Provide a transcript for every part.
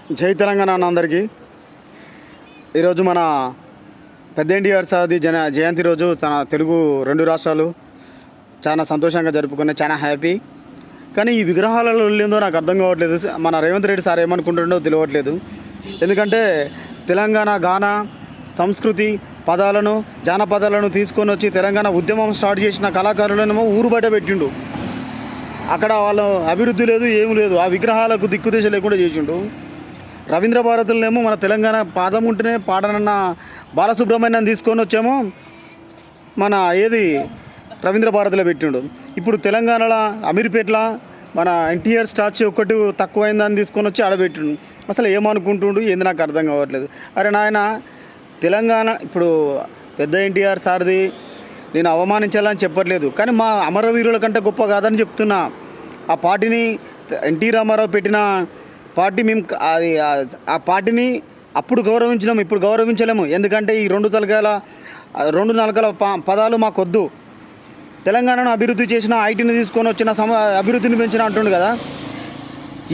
జై తెలంగాణ అన్న అందరికీ. ఈరోజు మన పెద్ద ఎన్టీఆర్ సాది జయంతి రోజు తన తెలుగు రెండు రాష్ట్రాలు చాలా సంతోషంగా జరుపుకున్నాయి, చాలా హ్యాపీ. కానీ ఈ విగ్రహాలలో ఏందో నాకు అర్థం కావట్లేదు. మన రేవంత్ రెడ్డి సార్ ఏమనుకుంటుండో తెలియట్లేదు. ఎందుకంటే తెలంగాణ గాన సంస్కృతి పదాలను జానపదాలను తీసుకొని వచ్చి తెలంగాణ ఉద్యమం స్టార్ట్ చేసిన కళాకారులను ఊరు బయట పెట్టిండు. అక్కడ వాళ్ళ అభివృద్ధి లేదు, ఏమి లేదు. ఆ విగ్రహాలకు దిక్కుదేశ లేకుండా చేసిండు. రవీంద్ర భారతులనేమో మన తెలంగాణ పాదం ఉంటేనే పాడనన్న బాలసుబ్రహ్మణ్యం తీసుకొని వచ్చేమో మన రవీంద్ర భారతిలో పెట్టిండు. ఇప్పుడు తెలంగాణలో అమీర్పేటలో మన ఎన్టీఆర్ స్టాచ్యూ ఒక్కటి తక్కువైందని తీసుకొని వచ్చి ఆడబెట్టిండు. అసలు ఏమనుకుంటుండు ఏంది నాకు అర్థం కావట్లేదు. అరే నాయన, తెలంగాణ ఇప్పుడు పెద్ద ఎన్టీఆర్ సార్ది నేను అవమానించాలని చెప్పట్లేదు, కానీ మా అమరవీరుల కంటే గొప్ప కాదని చెప్తున్నా. ఆ పార్టీని ఎన్టీ రామారావు పెట్టిన పార్టీ మేము ఆ పార్టీని అప్పుడు గౌరవించినాము, ఇప్పుడు గౌరవించలేము. ఎందుకంటే ఈ రెండు నలకల పదాలు మాకొద్దు. తెలంగాణను అభివృద్ధి చేసిన ఐటీని తీసుకొని వచ్చిన అభివృద్ధిని పెంచిన అంటుండు కదా.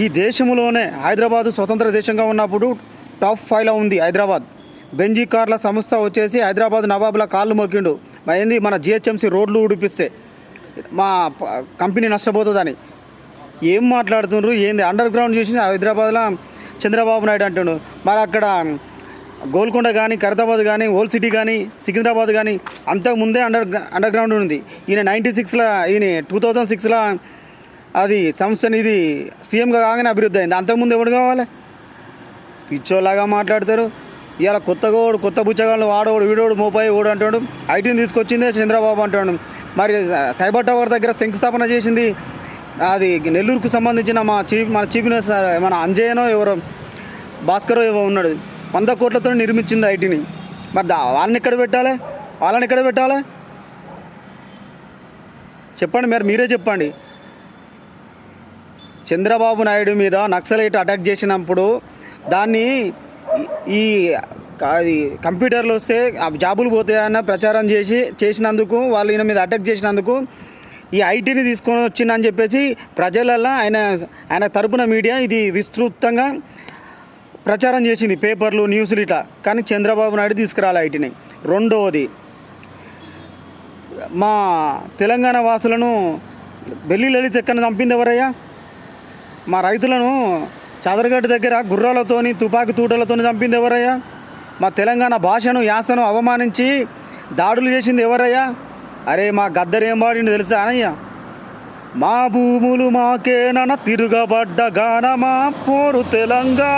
ఈ దేశంలోనే హైదరాబాదు స్వతంత్ర దేశంగా ఉన్నప్పుడు టాప్ 5లో ఉంది హైదరాబాద్. బెంజీ కార్ల సంస్థ వచ్చేసి హైదరాబాద్ నవాబుల కాళ్ళు మొక్కిండు. మన జిహెచ్ఎంసీ రోడ్లు ఉడిపిస్తే మా కంపెనీ నష్టపోతుందని. ఏం మాట్లాడుతున్నారు ఏంది? అండర్ గ్రౌండ్ చేసి హైదరాబాద్లో చంద్రబాబు నాయుడు అంటుండు. మరి అక్కడ గోల్కొండ కానీ, ఖైరతాబాద్ కానీ, ఓల్డ్ సిటీ కానీ, సికింద్రాబాద్ కానీ అంతకుముందే అండర్ గ్రౌండ్ ఉంది. ఈయన 96లో 2006లో అది సంస్థని ఇది సీఎంగా కాగానే అభివృద్ధి అయింది. అంతకుముందు ఎవడు కావాలి? పిచ్చోలాగా మాట్లాడతారు. ఇవాళ కొత్త బుచ్చగాళ్ళు వాడోడు వీడోడు మోపాయి ఓడు అంటాడు. ఐటీని తీసుకొచ్చిందే చంద్రబాబు అంటాడు. మరి సైబర్ టవర్ దగ్గర శంకుస్థాపన చేసింది అది నెల్లూరుకు సంబంధించిన మన చీఫ్ మినిస్టర్ మన అంజయ్యనో ఎవరో భాస్కరో ఏవో ఉన్నాడు. 100 కోట్లతో నిర్మించింది ఐటీని. మరి వాళ్ళని ఎక్కడ పెట్టాలి చెప్పండి. మీరే చెప్పండి. చంద్రబాబు నాయుడు మీద నక్సలైట్ అటాక్ చేసినప్పుడు దాన్ని అది కంప్యూటర్లు వస్తే జాబులు పోతాయన్న ప్రచారం చేసినందుకు వాళ్ళు ఈయన మీద అటాక్ చేసినందుకు ఈ ఐటీని తీసుకొని వచ్చిందని చెప్పేసి ప్రజలల్లో ఆయన తరపున మీడియా ఇది విస్తృతంగా ప్రచారం చేసింది, పేపర్లు న్యూస్లు ఇట్లా. కానీ చంద్రబాబు నాయుడు తీసుకురాలి ఐటీని. రెండవది, మా తెలంగాణ వాసులను బెల్లి లలిత ఎక్కడ చంపింది ఎవరయ్యా? మా రైతులను చాదరగడ్డ దగ్గర గుర్రాలతోని తుపాకీ తూటలతోని చంపింది ఎవరయ్యా? మా తెలంగాణ భాషను యాసను అవమానించి దాడులు చేసింది ఎవరయ్యా? అరే మా గద్దర్ ఏం పాడిండు తెలుసా అనయ్య? మా భూములు మాకేనన తిరుగబడ్డ గాన మా పోరు తెలంగాణ.